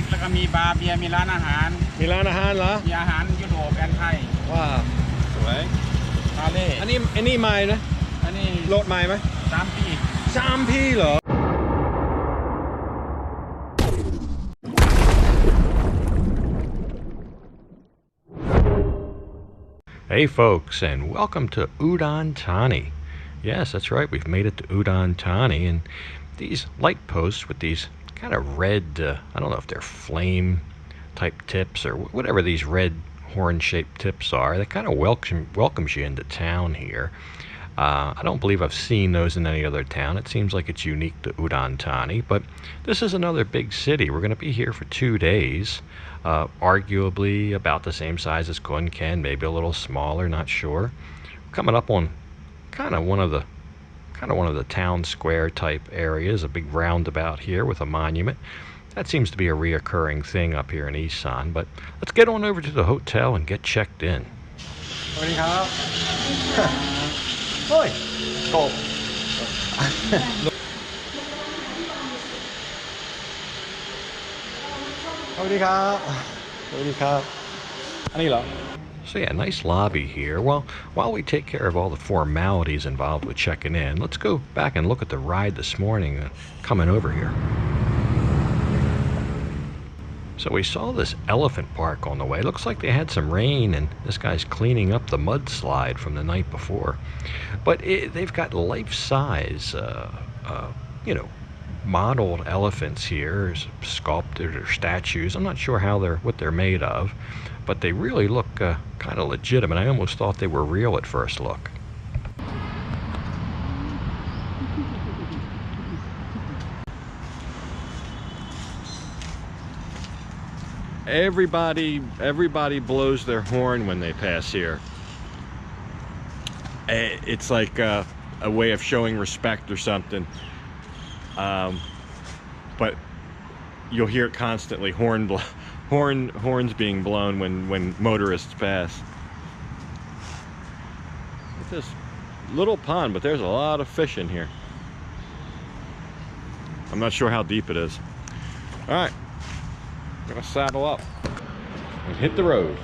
แล้วก็มีบาร์เบียร์มีร้านอาหาร มีร้านอาหารเหรอ มีอาหารยุโรปแอนไทย ว้าวสวย ทาเล่ อันนี้ใหม่นะ อันนี้ รถใหม่ไหม 3 ปี 3 ปีเหรอ Hey folks, and welcome to Udon Thani. Yes, that's right, we've made it to Udon Thani, and these light posts with these kind of red, I don't know if they're flame type tips or whatever these red horn-shaped tips are, that kind of welcomes you into town here. I don't believe I've seen those in any other town. It seems like it's unique to Udon Thani, but this is another big city. We're going to be here for 2 days. Arguably about the same size as Khon Kaen, maybe a little smaller, not sure. Coming up on kind of one of the town square type areas, a big roundabout here with a monument. That seems to be a reoccurring thing up here in Isaan, but let's get on over to the hotel and get checked in. สวัสดีครับ เฮ้ยกบ สวัสดีครับสวัสดีครับอันนี้เหรอ So yeah, nice lobby here. Well, while we take care of all the formalities involved with checking in, let's go back and look at the ride this morning coming over here. So we saw this elephant park on the way. Looks like they had some rain and this guy's cleaning up the mudslide from the night before. But they've got life-size, modeled elephants here, sculpted or statues. I'm not sure what they're made of, but they really look kind of legitimate. I almost thought they were real at first look. Everybody blows their horn when they pass here. It's like a way of showing respect or something. But you'll hear it constantly, horns being blown when motorists pass. It's this little pond, but there's a lot of fish in here. I'm not sure how deep it is. All right. I'm gonna saddle up and hit the road.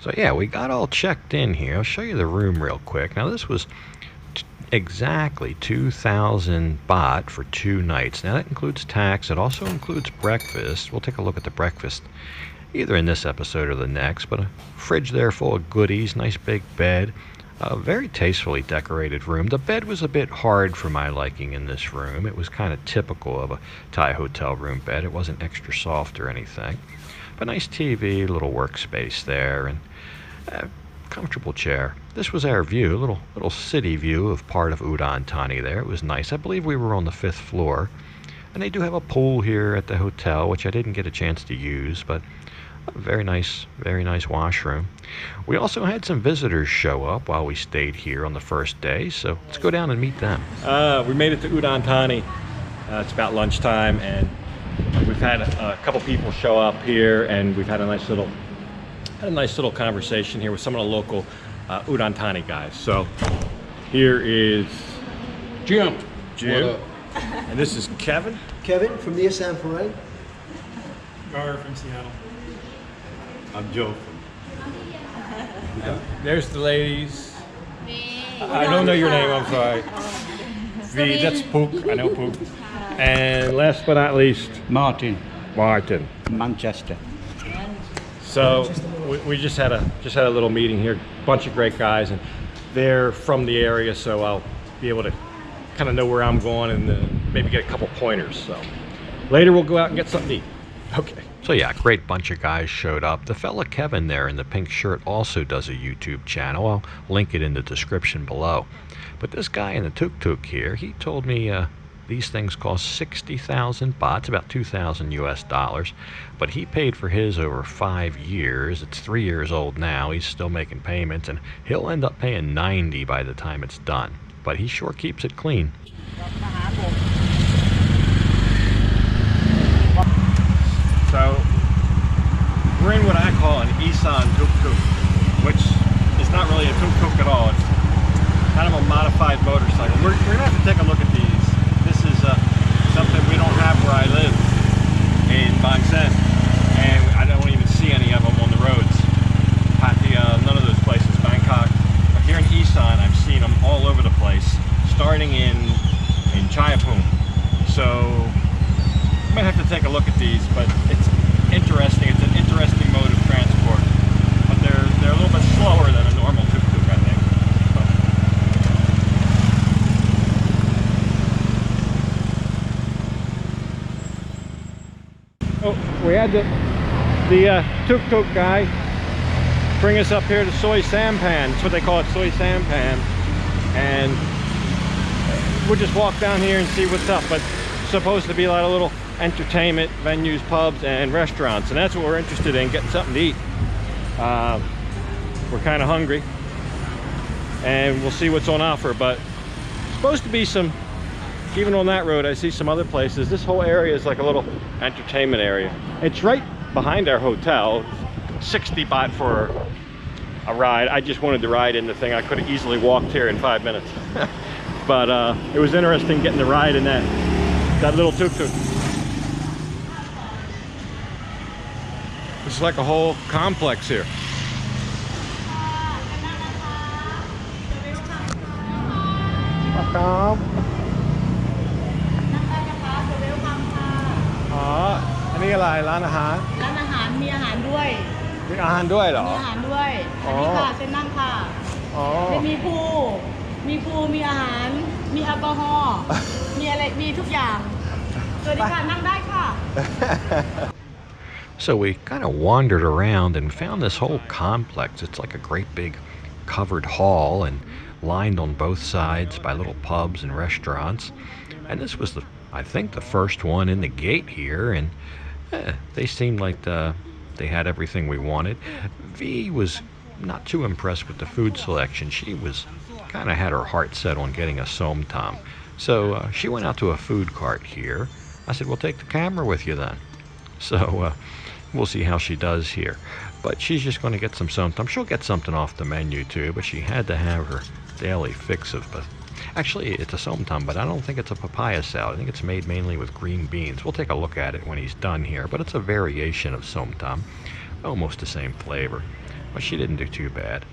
So yeah, we got all checked in here. I'll show you the room real quick. Now this was exactly 2,000 baht for 2 nights. Now that includes tax. It also includes breakfast. We'll take a look at the breakfast either in this episode or the next. But a fridge there full of goodies, nice big bed, a very tastefully decorated room. The bed was a bit hard for my liking in this room. It was kind of typical of a Thai hotel room bed. It wasn't extra soft or anything. But nice TV, little workspace there, and a comfortable chair. This was our view, a little city view of part of Udon Thani there. It was nice. I believe we were on the 5th floor. And they do have a pool here at the hotel, which I didn't get a chance to use, but a very nice washroom. We also had some visitors show up while we stayed here on the first day, so let's go down and meet them. We made it to Udon Thani. It's about lunchtime, and we've had a couple people show up here, and we've had a nice little conversation here with some of the local Udon Thani guys. So here is Jim, and this is Kevin from the Assam Parade. Gar from Seattle. I'm Joe There's the ladies. I don't know your name, I'm sorry. That's Pook, I know Pook. And last but not least, Martin, Manchester. So we just had a little meeting here, bunch of great guys, and they're from the area, so I'll be able to kind of know where I'm going and maybe get a couple pointers. So later we'll go out and get something to eat. Okay. So yeah, great bunch of guys showed up. The fella Kevin there in the pink shirt also does a YouTube channel. I'll link it in the description below. But this guy in the tuk-tuk here, he told me these things cost 60,000 bahts, about 2,000 US dollars. But he paid for his over 5 years. It's 3 years old now. He's still making payments, and he'll end up paying 90 by the time it's done. But he sure keeps it clean. So we're in what I call an Isaan tuk-tuk, which is not really a tuk-tuk at all. It's kind of a modified motorcycle. We're gonna have to take a look at these. This is something we don't have where I live in Bang Sen, and I don't even see any of them on the roads. Pattaya, none of those places. Bangkok. But here in Isaan, I've seen them all over the place, starting in Chayapum. So I might have to take a look at these, but it's interesting. It's an interesting mode of transport, but they're a little bit slower than a normal tuk-tuk, I think. Oh, we had the tuk-tuk guy bring us up here to Soi Sampan. That's what they call it, Soi Sampan, and we'll just walk down here and see what's up. But it's supposed to be a lot of little entertainment venues, pubs, and restaurants, and that's what we're interested in, getting something to eat. We're kind of hungry, and we'll see what's on offer. But it's supposed to be some, even on that road I see some other places. This whole area is like a little entertainment area. It's right behind our hotel. 60 baht for a ride. I just wanted to ride in the thing. I could have easily walked here in 5 minutes. But it was interesting getting the ride in that little tuk-tuk. It's like a whole complex here.อันนี้อะไรร้านอาหาร ร้านอาหารมีอาหารด้วย มีอาหารด้วยเหรอ มีอาหารด้วย อันนี้ค่ะเส้นนั่งค่ะ อ๋อ มีพูมีอาหาร มีแอลกอฮอล์ มีอะไร มีทุกอย่าง สวัสดีค่ะ นั่งได้ค่ะ So we kind of wandered around and found this whole complex. It's like a great big covered hall and lined on both sides by little pubs and restaurants. And this was I think the first one in the gate here, and they seemed like they had everything we wanted. V was not too impressed with the food selection. She was kind of had her heart set on getting a som tam. So she went out to a food cart here. I said, well, take the camera with you then. So we'll see how she does here. But she's just going to get some som tam. She'll get something off the menu too, but she had to have her daily fix of actually, it's a som tam, but I don't think it's a papaya salad. I think it's made mainly with green beans. We'll take a look at it when he's done here, but it's a variation of som tam. Almost the same flavor. But she didn't do too bad.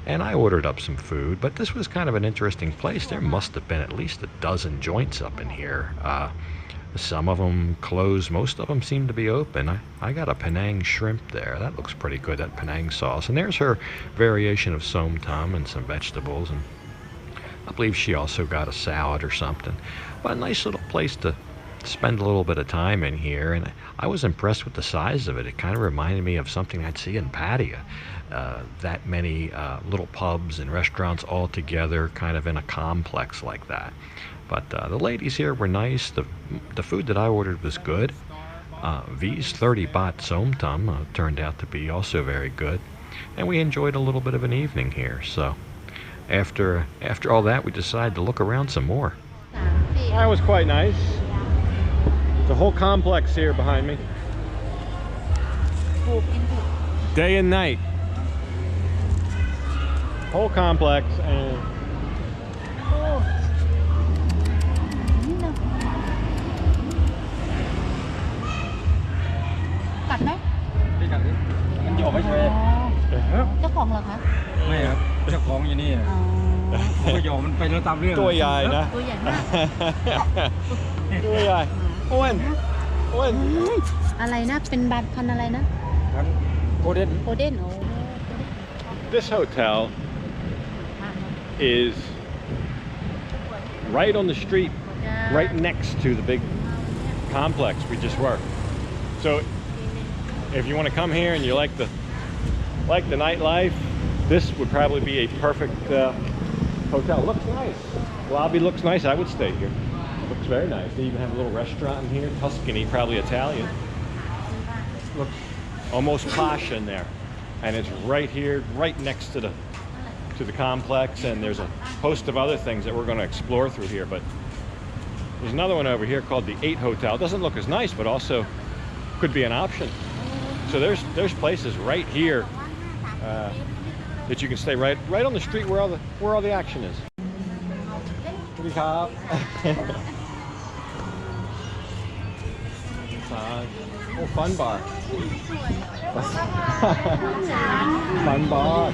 And I ordered up some food, but this was kind of an interesting place. There must have been at least a dozen joints up in here. Some of them closed, most of them seem to be open. I got a Penang shrimp there. That looks pretty good, that Penang sauce. And there's her variation of som tam and some vegetables, and I believe she also got a salad or something. But a nice little place to spend a little bit of time in here, and I was impressed with the size of it. It kind of reminded me of something I'd see in Pattaya. That many little pubs and restaurants all together, kind of in a complex like that. But the ladies here were nice. The food that I ordered was good. V's 30 baht som tam turned out to be also very good, and we enjoyed a little bit of an evening here. So after all that, we decided to look around some more. That was quite nice. The whole complex here behind me. Day and night. Whole complex, andกัดไหม พี่กัดดิมันอยู่ไม่ใช่ เจ้าของเหรอคะ ไม่ครับเจ้าของอยู่นี่ อ๋อ ผมก็ยอมมันไปแล้วตามเรื่อง ตัวใหญ่นะ ตัวใหญ่มาก ตัวใหญ่อ้วน อะไรนะ เป็นบัตรพันธุ์อะไรนะ งั้นโคเดน โอเด้นโอ้ This hotel is right on the street right next to the big complex we just were. So if you want to come here and you like the nightlife, this would probably be a perfect hotel. Looks nice. Lobby looks nice. I would stay here. Looks very nice. They even have a little restaurant in here. Tuscany, probably Italian. Looks almost posh in there. And it's right here, right next to the complex. And there's a host of other things that we're going to explore through here. But there's another one over here called the 8 Hotel. It doesn't look as nice, but also could be an option. So there's places right here that you can stay right on the street where all the action is. Oh, fun bar. Fun bar.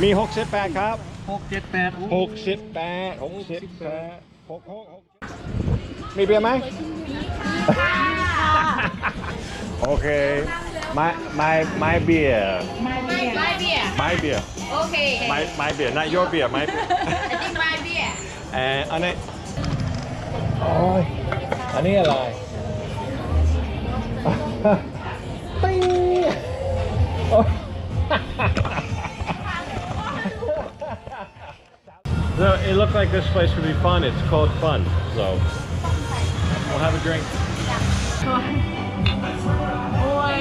มี68ครับมีเบียร์ไหม โอเค my beer my beer Okay. my beer not your beer my beer I think my beer. อันนี้โอ้ยอันนี้อะไรติ๊ง So it looked like this place would be fun. It's called Fun. So we'll have a drink. โอ้ย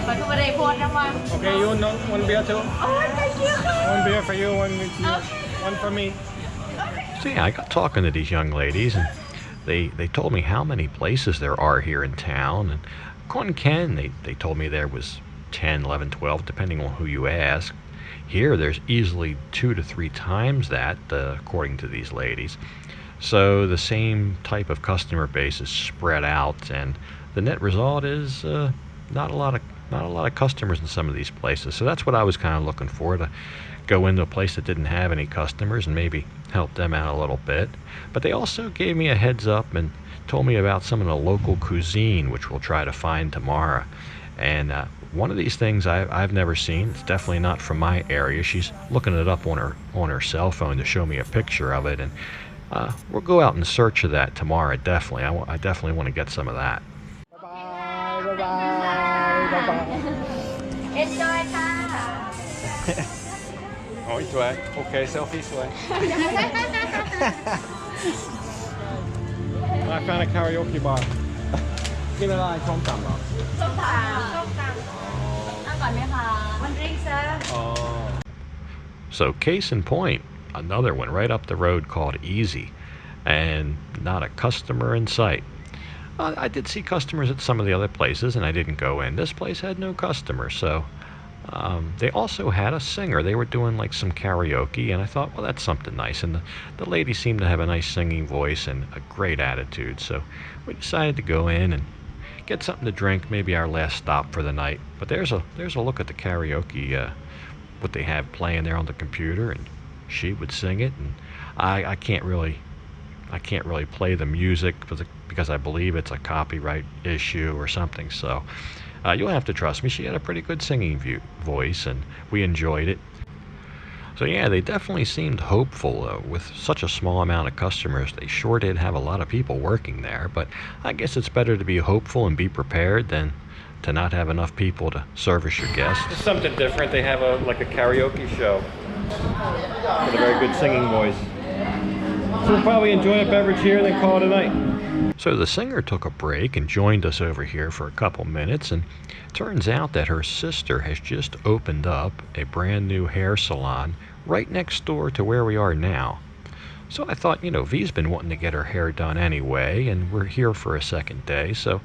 มันก็ไม่ได้โพสต์นะมัน Okay, you want one beer too? โอ้ย thank you One beer for you, one for me. So yeah, I got talking to these young ladies, and they told me how many places there are here in town. And according to Ken, they told me there was 10, 11, 12, depending on who you ask. Here, there's easily 2 to 3 times that, according to these ladies. So the same type of customer base is spread out, and the net result is not a lot of customers in some of these places. So that's what I was kind of looking for, to go into a place that didn't have any customers and maybe help them out a little bit. But they also gave me a heads up and told me about some of the local cuisine, which we'll try to find tomorrow. And one of these things I've never seen. It's definitely not from my area. She's looking it up on her cell phone to show me a picture of it, and we'll go out in search of that tomorrow. Definitely, I definitely want to get some of that. Bye bye. enjoy ค่ะ โอ้ยสวยโอเคเซลฟี่สวย I found a karaoke bar กินอะไรส้มตำเหรอ ส้มตำนั่งก่อนไหมคะวันดริงก์เซอร์ Oh. So case in point, another one right up the road called Easy, and not a customer in sight. I did see customers at some of the other places, and I didn't go in. This place had no customers, so they also had a singer. They were doing like some karaoke, and I thought, well, that's something nice. And the lady seemed to have a nice singing voice and a great attitude, so we decided to go in and get something to drink, maybe our last stop for the night. But there's a look at the karaoke, what they have playing there on the computer, and she would sing it, and I can't really play the music because I believe it's a copyright issue or something. So you'll have to trust me. She had a pretty good singing voice, and we enjoyed it. So yeah, they definitely seemed hopeful. With such a small amount of customers, they sure did have a lot of people working there. But I guess it's better to be hopeful and be prepared than to not have enough people to service your guests. It's something different. They have like a karaoke show with a very good singing voice. So we'll probably enjoy a beverage here and then call it a night. So the singer took a break and joined us over here for a couple minutes, and turns out that her sister has just opened up a brand new hair salon right next door to where we are now. So I thought, V's been wanting to get her hair done anyway, and we're here for a second day, so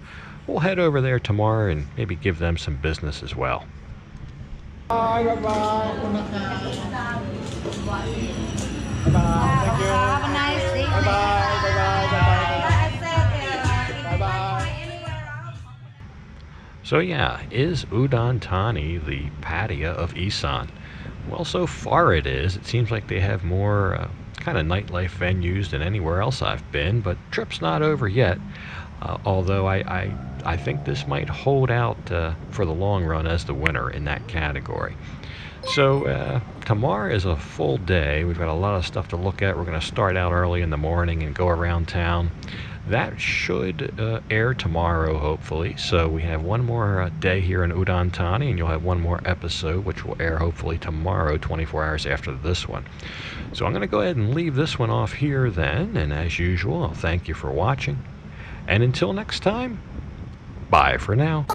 we'll head over there tomorrow and maybe give them some business as well. Bye bye. Bye. Thank you. Have a nice day. Bye bye. Bye bye. Bye bye. So yeah, is Udon Thani the Pattaya of Isaan? Well, so far it is. It seems like they have more kind of nightlife venues than anywhere else I've been, but trip's not over yet. Although I think this might hold out for the long run as the winner in that category. So tomorrow is a full day. We've got a lot of stuff to look at. We're going to start out early in the morning and go around town. That should air tomorrow, hopefully. So we have one more day here in Udon Thani, and you'll have one more episode, which will air hopefully tomorrow, 24 hours after this one. So I'm going to go ahead and leave this one off here then. And as usual, I'll thank you for watching. And until next time, bye for now.